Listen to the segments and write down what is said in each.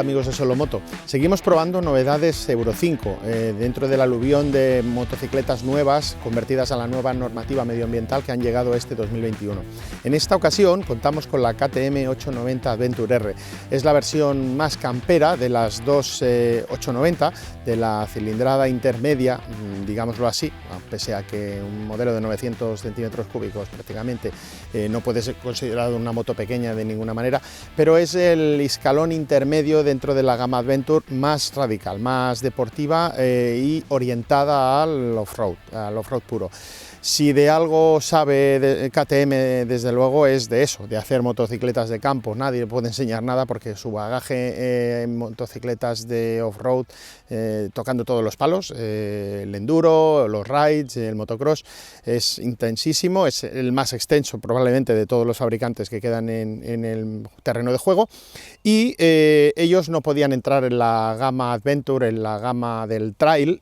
amigos de Solomoto. Seguimos probando novedades Euro 5 dentro del aluvión de motocicletas nuevas convertidas a la nueva normativa medioambiental que han llegado este 2021. En esta ocasión contamos con la KTM 890 Adventure R. Es la versión más campera de las dos 890 de la cilindrada intermedia, digámoslo así, pese a que un modelo de 900 centímetros cúbicos prácticamente no puede ser considerado una moto pequeña de ninguna manera, pero es el escalón intermedio dentro de la gama Adventure más radical, más deportiva y orientada al off-road puro. Si de algo sabe KTM, desde luego, es de eso, de hacer motocicletas de campo. Nadie le puede enseñar nada porque su bagaje en motocicletas de off-road, tocando todos los palos, el enduro, los rides, el motocross, es intensísimo, es el más extenso probablemente de todos los fabricantes que quedan en el terreno de juego, y ellos no podían entrar en la gama Adventure, en la gama del trail,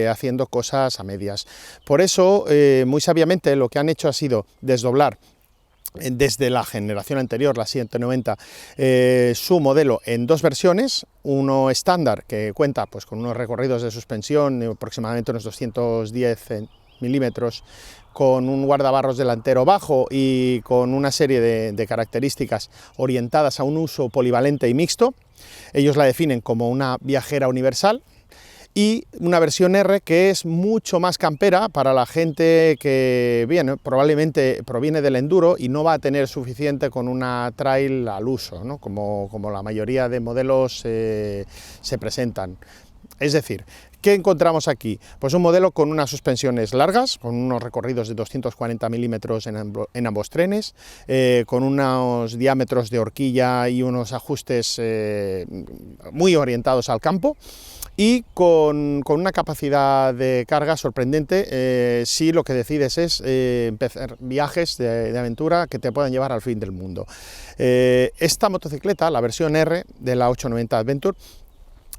haciendo cosas a medias. Por eso, muy sabiamente, lo que han hecho ha sido desdoblar desde la generación anterior, la 790, su modelo en dos versiones, uno estándar que cuenta pues con unos recorridos de suspensión aproximadamente unos 210 milímetros, con un guardabarros delantero bajo y con una serie de características orientadas a un uso polivalente y mixto. Ellos la definen como una viajera universal. Y una versión R que es mucho más campera para la gente que probablemente proviene del enduro y no va a tener suficiente con una trail al uso, ¿no? como la mayoría de modelos se presentan. Es decir, ¿qué encontramos aquí? Pues un modelo con unas suspensiones largas, con unos recorridos de 240 milímetros en ambos trenes, con unos diámetros de horquilla y unos ajustes muy orientados al campo, y con una capacidad de carga sorprendente si lo que decides es empezar viajes de aventura que te puedan llevar al fin del mundo. Esta motocicleta, la versión R de la 890 Adventure,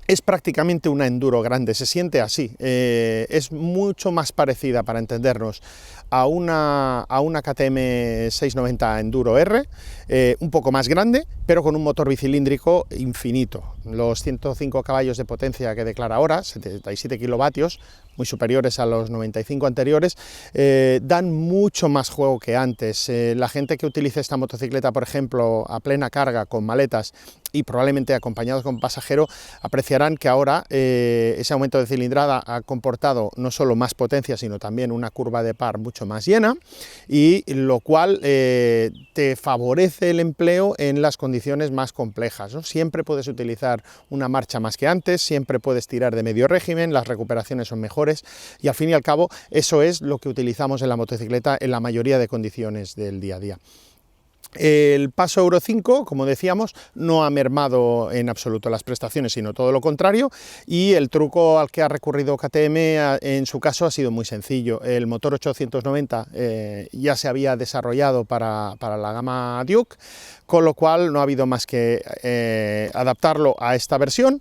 es prácticamente una enduro grande, se siente así, es mucho más parecida, para entendernos, a una KTM 690 Enduro R, un poco más grande, pero con un motor bicilíndrico infinito. Los 105 caballos de potencia que declara ahora, 77 kilovatios, muy superiores a los 95 anteriores, dan mucho más juego que antes. La gente que utilice esta motocicleta, por ejemplo, a plena carga, con maletas y probablemente acompañados con pasajero, apreciarán que ahora ese aumento de cilindrada ha comportado no solo más potencia, sino también una curva de par mucho más llena, y lo cual te favorece el empleo en las condiciones más complejas, ¿no? Siempre puedes utilizar una marcha más que antes, siempre puedes tirar de medio régimen, las recuperaciones son mejores, y al fin y al cabo eso es lo que utilizamos en la motocicleta en la mayoría de condiciones del día a día. El paso Euro 5, como decíamos, no ha mermado en absoluto las prestaciones, sino todo lo contrario, y el truco al que ha recurrido KTM en su caso ha sido muy sencillo. El motor 890 ya se había desarrollado para la gama Duke, con lo cual no ha habido más que adaptarlo a esta versión,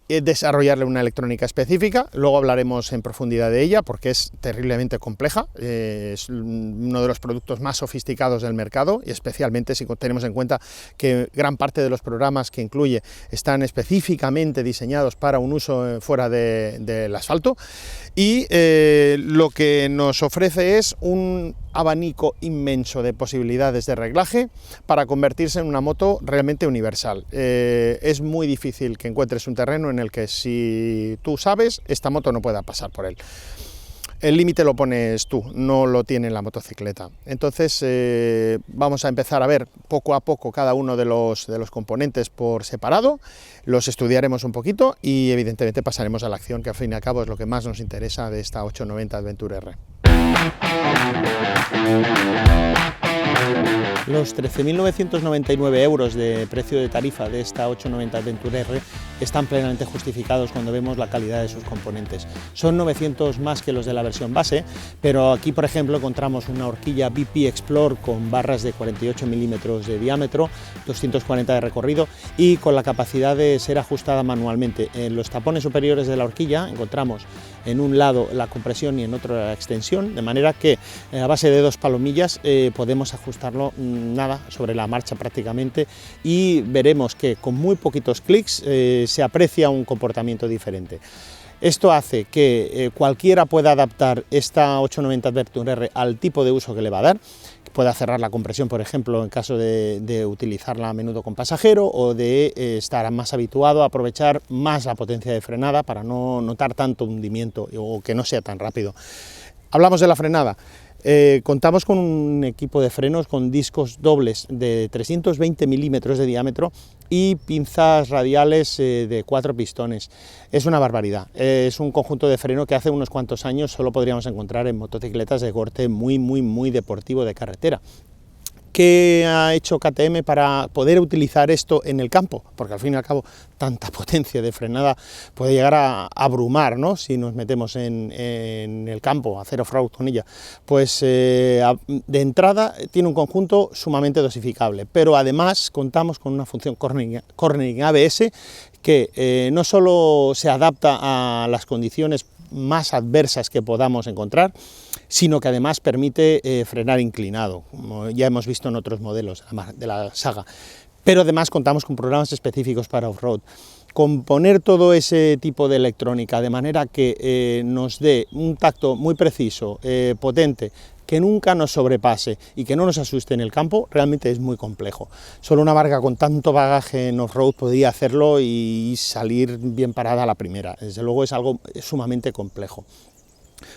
desarrollarle una electrónica específica. Luego hablaremos en profundidad de ella porque es terriblemente compleja, es uno de los productos más sofisticados del mercado, y especialmente si tenemos en cuenta que gran parte de los programas que incluye están específicamente diseñados para un uso fuera del asfalto, y lo que nos ofrece es un abanico inmenso de posibilidades de reglaje para convertirse en una moto realmente universal. Es muy difícil que encuentres un terreno en el que, si tú sabes, esta moto no pueda pasar por él. El límite lo pones tú, no lo tiene la motocicleta. Entonces vamos a empezar a ver poco a poco cada uno de los componentes por separado, los estudiaremos un poquito y evidentemente pasaremos a la acción, que al fin y al cabo es lo que más nos interesa de esta 890 Adventure R. Los 13.999 euros de precio de tarifa de esta 890 Adventure R están plenamente justificados cuando vemos la calidad de sus componentes. Son 900 más que los de la versión base, pero aquí, por ejemplo, encontramos una horquilla BP Explore con barras de 48 milímetros de diámetro, 240 de recorrido y con la capacidad de ser ajustada manualmente. En los tapones superiores de la horquilla encontramos en un lado la compresión y en otro la extensión, de manera que a base de 2 palomillas podemos ajustarlo sobre la marcha prácticamente, y veremos que con muy poquitos clics se aprecia un comportamiento diferente. Esto hace que cualquiera pueda adaptar esta 890 Advertur R al tipo de uso que le va a dar. Pueda cerrar la compresión, por ejemplo, en caso de utilizarla a menudo con pasajero, o de estar más habituado a aprovechar más la potencia de frenada para no notar tanto hundimiento o que no sea tan rápido. Hablamos de la frenada. Contamos con un equipo de frenos con discos dobles de 320 milímetros de diámetro y pinzas radiales de 4 pistones. Es una barbaridad, es un conjunto de freno que hace unos cuantos años solo podríamos encontrar en motocicletas de corte muy deportivo de carretera. ¿Qué ha hecho KTM para poder utilizar esto en el campo? Porque al fin y al cabo tanta potencia de frenada puede llegar a abrumar, ¿no?, si nos metemos en el campo a hacer off-road con ella. Pues de entrada tiene un conjunto sumamente dosificable, pero además contamos con una función Cornering ABS que no solo se adapta a las condiciones más adversas que podamos encontrar, sino que además permite frenar inclinado, como ya hemos visto en otros modelos de la saga. Pero además contamos con programas específicos para off-road. Con poner todo ese tipo de electrónica de manera que nos dé un tacto muy preciso, potente, que nunca nos sobrepase y que no nos asuste en el campo, realmente es muy complejo. Solo una marca con tanto bagaje en off-road podría hacerlo y salir bien parada a la primera. Desde luego es algo sumamente complejo.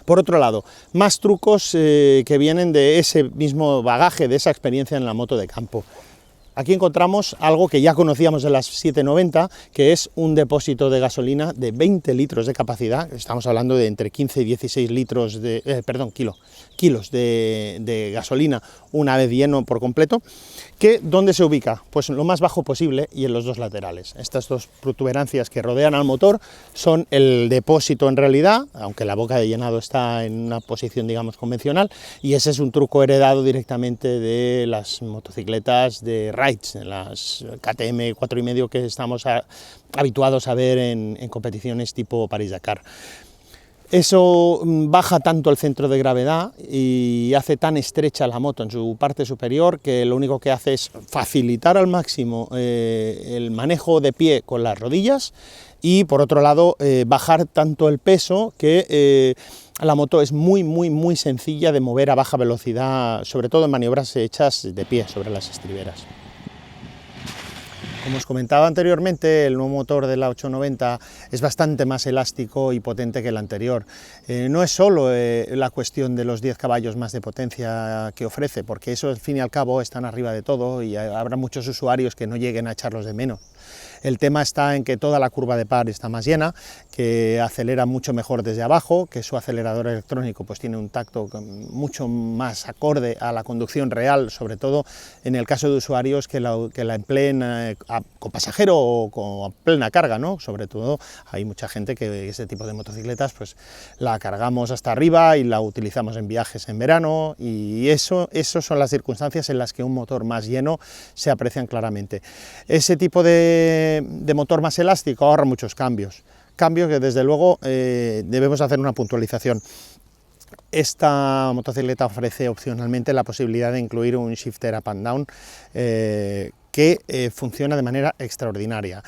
Por otro lado, más trucos que vienen de ese mismo bagaje, de esa experiencia en la moto de campo. Aquí encontramos algo que ya conocíamos de las 790, que es un depósito de gasolina de 20 litros de capacidad. Estamos hablando de entre 15 y 16 litros kilos de gasolina una vez lleno por completo. ¿Dónde se ubica? Pues lo más bajo posible y en los dos laterales. Estas dos protuberancias que rodean al motor son el depósito en realidad, aunque la boca de llenado está en una posición, digamos, convencional, y ese es un truco heredado directamente de las motocicletas de rides, de las KTM 4,5 que estamos habituados a ver en competiciones tipo París-Dakar. Eso baja tanto el centro de gravedad y hace tan estrecha la moto en su parte superior que lo único que hace es facilitar al máximo el manejo de pie con las rodillas y, por otro lado, bajar tanto el peso que la moto es muy sencilla de mover a baja velocidad, sobre todo en maniobras hechas de pie sobre las estriberas. Como os comentaba anteriormente, el nuevo motor de la 890 es bastante más elástico y potente que el anterior. No es solo la cuestión de los 10 caballos más de potencia que ofrece, porque eso al fin y al cabo están arriba de todo y habrá muchos usuarios que no lleguen a echarlos de menos. El tema está en que toda la curva de par está más llena, que acelera mucho mejor desde abajo, que su acelerador electrónico pues tiene un tacto mucho más acorde a la conducción real, sobre todo en el caso de usuarios que la empleen con pasajero o con plena carga, ¿no? Sobre todo hay mucha gente que ese tipo de motocicletas pues la cargamos hasta arriba y la utilizamos en viajes en verano, y eso son las circunstancias en las que un motor más lleno se aprecian claramente. Ese tipo de motor más elástico ahorra muchos cambios que desde luego debemos hacer una puntualización. Esta motocicleta ofrece opcionalmente la posibilidad de incluir un shifter up and down que funciona de manera extraordinaria.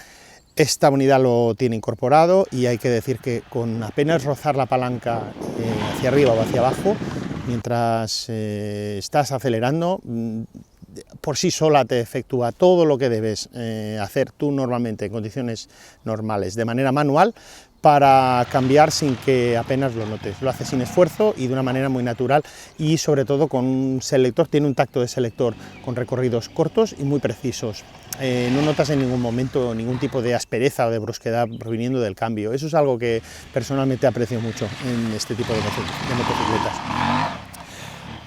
Esta unidad lo tiene incorporado y hay que decir que con apenas rozar la palanca hacia arriba o hacia abajo, mientras estás acelerando, por sí sola te efectúa todo lo que debes hacer tú normalmente en condiciones normales de manera manual, para cambiar sin que apenas lo notes. Lo hace sin esfuerzo y de una manera muy natural, y sobre todo con un selector, tiene un tacto de selector con recorridos cortos y muy precisos. No notas en ningún momento ningún tipo de aspereza o de brusquedad proviniendo del cambio. Eso es algo que personalmente aprecio mucho en este tipo de motocicletas.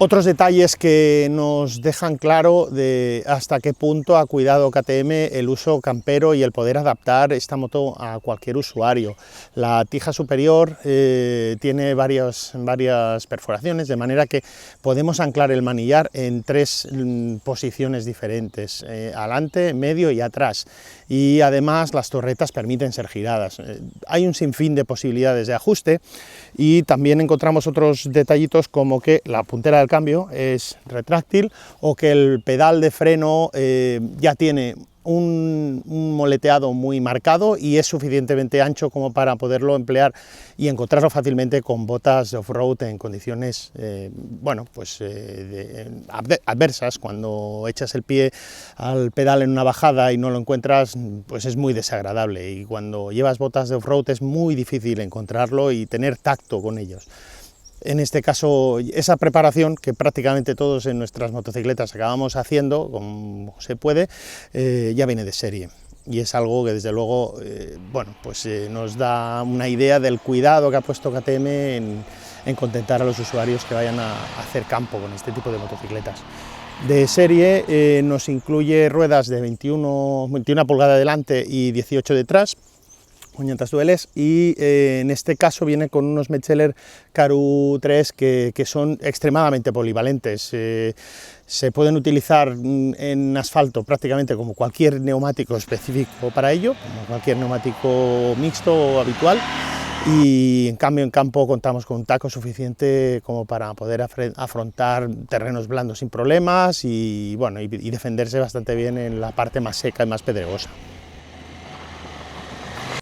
Otros detalles que nos dejan claro de hasta qué punto ha cuidado KTM el uso campero y el poder adaptar esta moto a cualquier usuario. La tija superior tiene varias perforaciones, de manera que podemos anclar el manillar en 3 posiciones diferentes, adelante, medio y atrás. Y además las torretas permiten ser giradas. Hay un sinfín de posibilidades de ajuste y también encontramos otros detallitos como que la puntera del cambio es retráctil o que el pedal de freno ya tiene un moleteado muy marcado y es suficientemente ancho como para poderlo emplear y encontrarlo fácilmente con botas de off-road en condiciones adversas. Cuando echas el pie al pedal en una bajada y no lo encuentras, pues es muy desagradable, y cuando llevas botas de off-road es muy difícil encontrarlo y tener tacto con ellos. En este caso, esa preparación que prácticamente todos en nuestras motocicletas acabamos haciendo, como se puede, ya viene de serie. Y es algo que desde luego nos da una idea del cuidado que ha puesto KTM en contentar a los usuarios que vayan a hacer campo con este tipo de motocicletas. De serie nos incluye ruedas de 21 pulgadas delante y 18 detrás, con llantas dueles, y en este caso viene con unos Metzeler Karoo 3 que son extremadamente polivalentes. Se pueden utilizar en asfalto prácticamente como cualquier neumático específico para ello, como cualquier neumático mixto o habitual, y en cambio en campo contamos con un taco suficiente como para poder afrontar terrenos blandos sin problemas y defenderse bastante bien en la parte más seca y más pedregosa.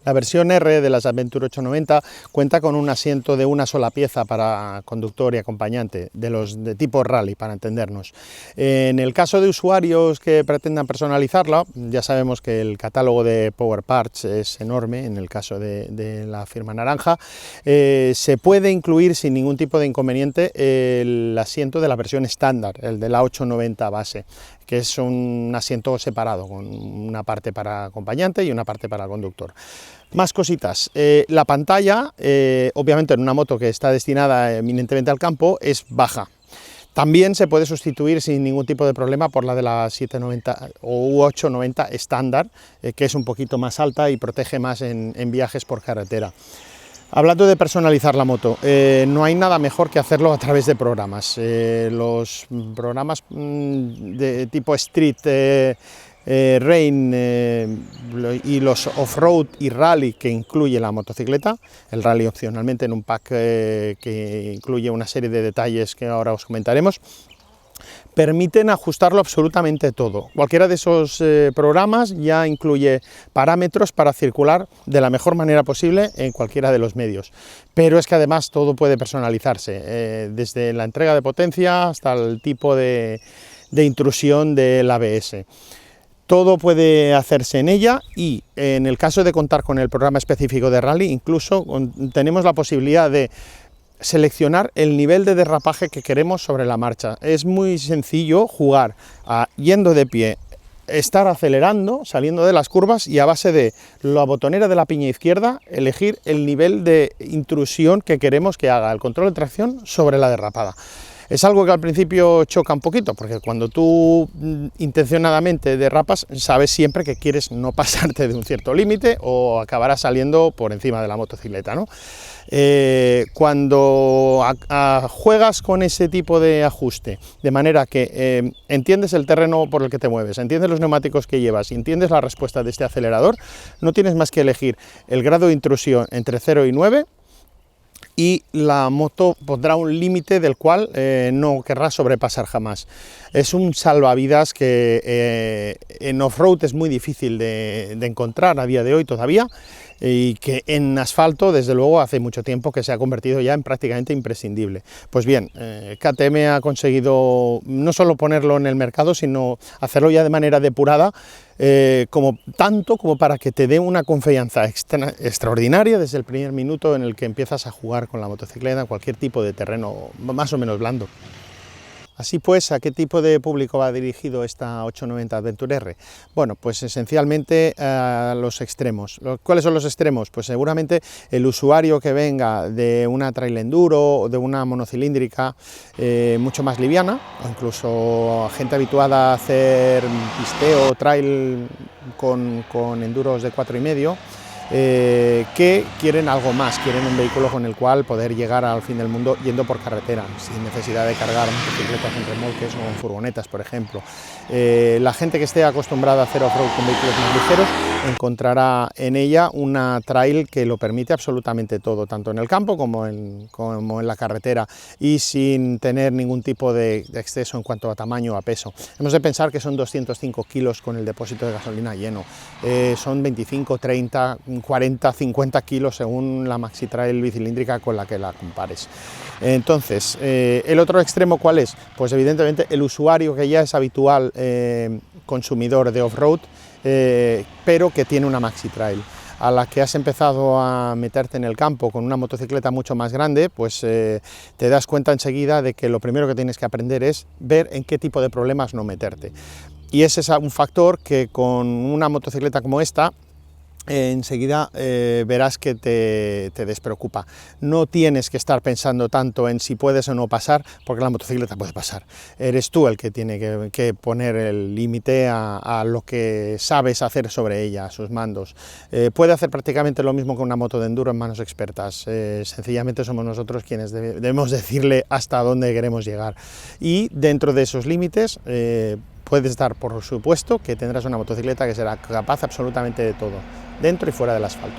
La versión R de las Adventure 890 cuenta con un asiento de una sola pieza para conductor y acompañante, de los de tipo rally, para entendernos. En el caso de usuarios que pretendan personalizarla, ya sabemos que el catálogo de Power Parts es enorme. En el caso de la firma naranja, se puede incluir sin ningún tipo de inconveniente el asiento de la versión estándar, el de la 890 base, que es un asiento separado, con una parte para acompañante y una parte para el conductor. Más cositas, la pantalla, obviamente en una moto que está destinada eminentemente al campo, es baja. También se puede sustituir sin ningún tipo de problema por la de la 790 o 890 estándar, que es un poquito más alta y protege más en viajes por carretera. Hablando de personalizar la moto, no hay nada mejor que hacerlo a través de programas. Los programas de tipo Street, Rain y los off-road y rally que incluye la motocicleta, el rally opcionalmente en un pack que incluye una serie de detalles que ahora os comentaremos, permiten ajustarlo absolutamente todo. Cualquiera de esos programas ya incluye parámetros para circular de la mejor manera posible en cualquiera de los medios. Pero es que además todo puede personalizarse, desde la entrega de potencia hasta el tipo de intrusión del ABS. Todo puede hacerse en ella, y en el caso de contar con el programa específico de rally, incluso tenemos la posibilidad de seleccionar el nivel de derrapaje que queremos sobre la marcha. Es muy sencillo jugar yendo de pie, estar acelerando, saliendo de las curvas, y a base de la botonera de la piña izquierda elegir el nivel de intrusión que queremos que haga el control de tracción sobre la derrapada. Es algo que al principio choca un poquito, porque cuando tú intencionadamente derrapas, sabes siempre que quieres no pasarte de un cierto límite o acabarás saliendo por encima de la motocicleta, ¿no? Cuando juegas con ese tipo de ajuste, de manera que entiendes el terreno por el que te mueves, entiendes los neumáticos que llevas y entiendes la respuesta de este acelerador, no tienes más que elegir el grado de intrusión entre 0 y 9, y la moto pondrá un límite del cual no querrá sobrepasar jamás. Es un salvavidas que en off-road es muy difícil de encontrar a día de hoy todavía, y que en asfalto desde luego hace mucho tiempo que se ha convertido ya en prácticamente imprescindible. Pues bien, KTM ha conseguido no solo ponerlo en el mercado, sino hacerlo ya de manera depurada, tanto como para que te dé una confianza extraordinaria desde el primer minuto en el que empiezas a jugar con la motocicleta en cualquier tipo de terreno más o menos blando. Así pues, ¿a qué tipo de público va dirigido esta 890 Adventure R? Bueno, pues esencialmente a los extremos. ¿Cuáles son los extremos? Pues seguramente el usuario que venga de una trail enduro o de una monocilíndrica mucho más liviana, o incluso gente habituada a hacer pisteo o trail con enduros de 4,5, que quieren algo más, quieren un vehículo con el cual poder llegar al fin del mundo yendo por carretera, sin necesidad de cargar motocicletas en remolques o en furgonetas, por ejemplo. La gente que esté acostumbrada a hacer off-road con vehículos más ligeros encontrará en ella una trail que lo permite absolutamente todo, tanto en el campo como en la carretera, y sin tener ningún tipo de exceso en cuanto a tamaño o a peso. Hemos de pensar que son 205 kilos con el depósito de gasolina lleno, son 25, 30, 40, 50 kilos según la maxi trail bicilíndrica con la que la compares. Entonces, el otro extremo, ¿cuál es? Pues evidentemente el usuario que ya es habitual consumidor de off-road, pero que tiene una maxi trail. A la que has empezado a meterte en el campo con una motocicleta mucho más grande, pues te das cuenta enseguida de que lo primero que tienes que aprender es ver en qué tipo de problemas no meterte. Y ese es un factor que con una motocicleta como esta, enseguida verás que te despreocupa. No tienes que estar pensando tanto en si puedes o no pasar, porque la motocicleta puede pasar. Eres tú el que tiene que poner el límite a lo que sabes hacer sobre ella, a sus mandos. Puede hacer prácticamente lo mismo que una moto de enduro en manos expertas. Sencillamente somos nosotros quienes debemos decirle hasta dónde queremos llegar. Y dentro de esos límites, puedes dar por supuesto que tendrás una motocicleta que será capaz absolutamente de todo, dentro y fuera del asfalto.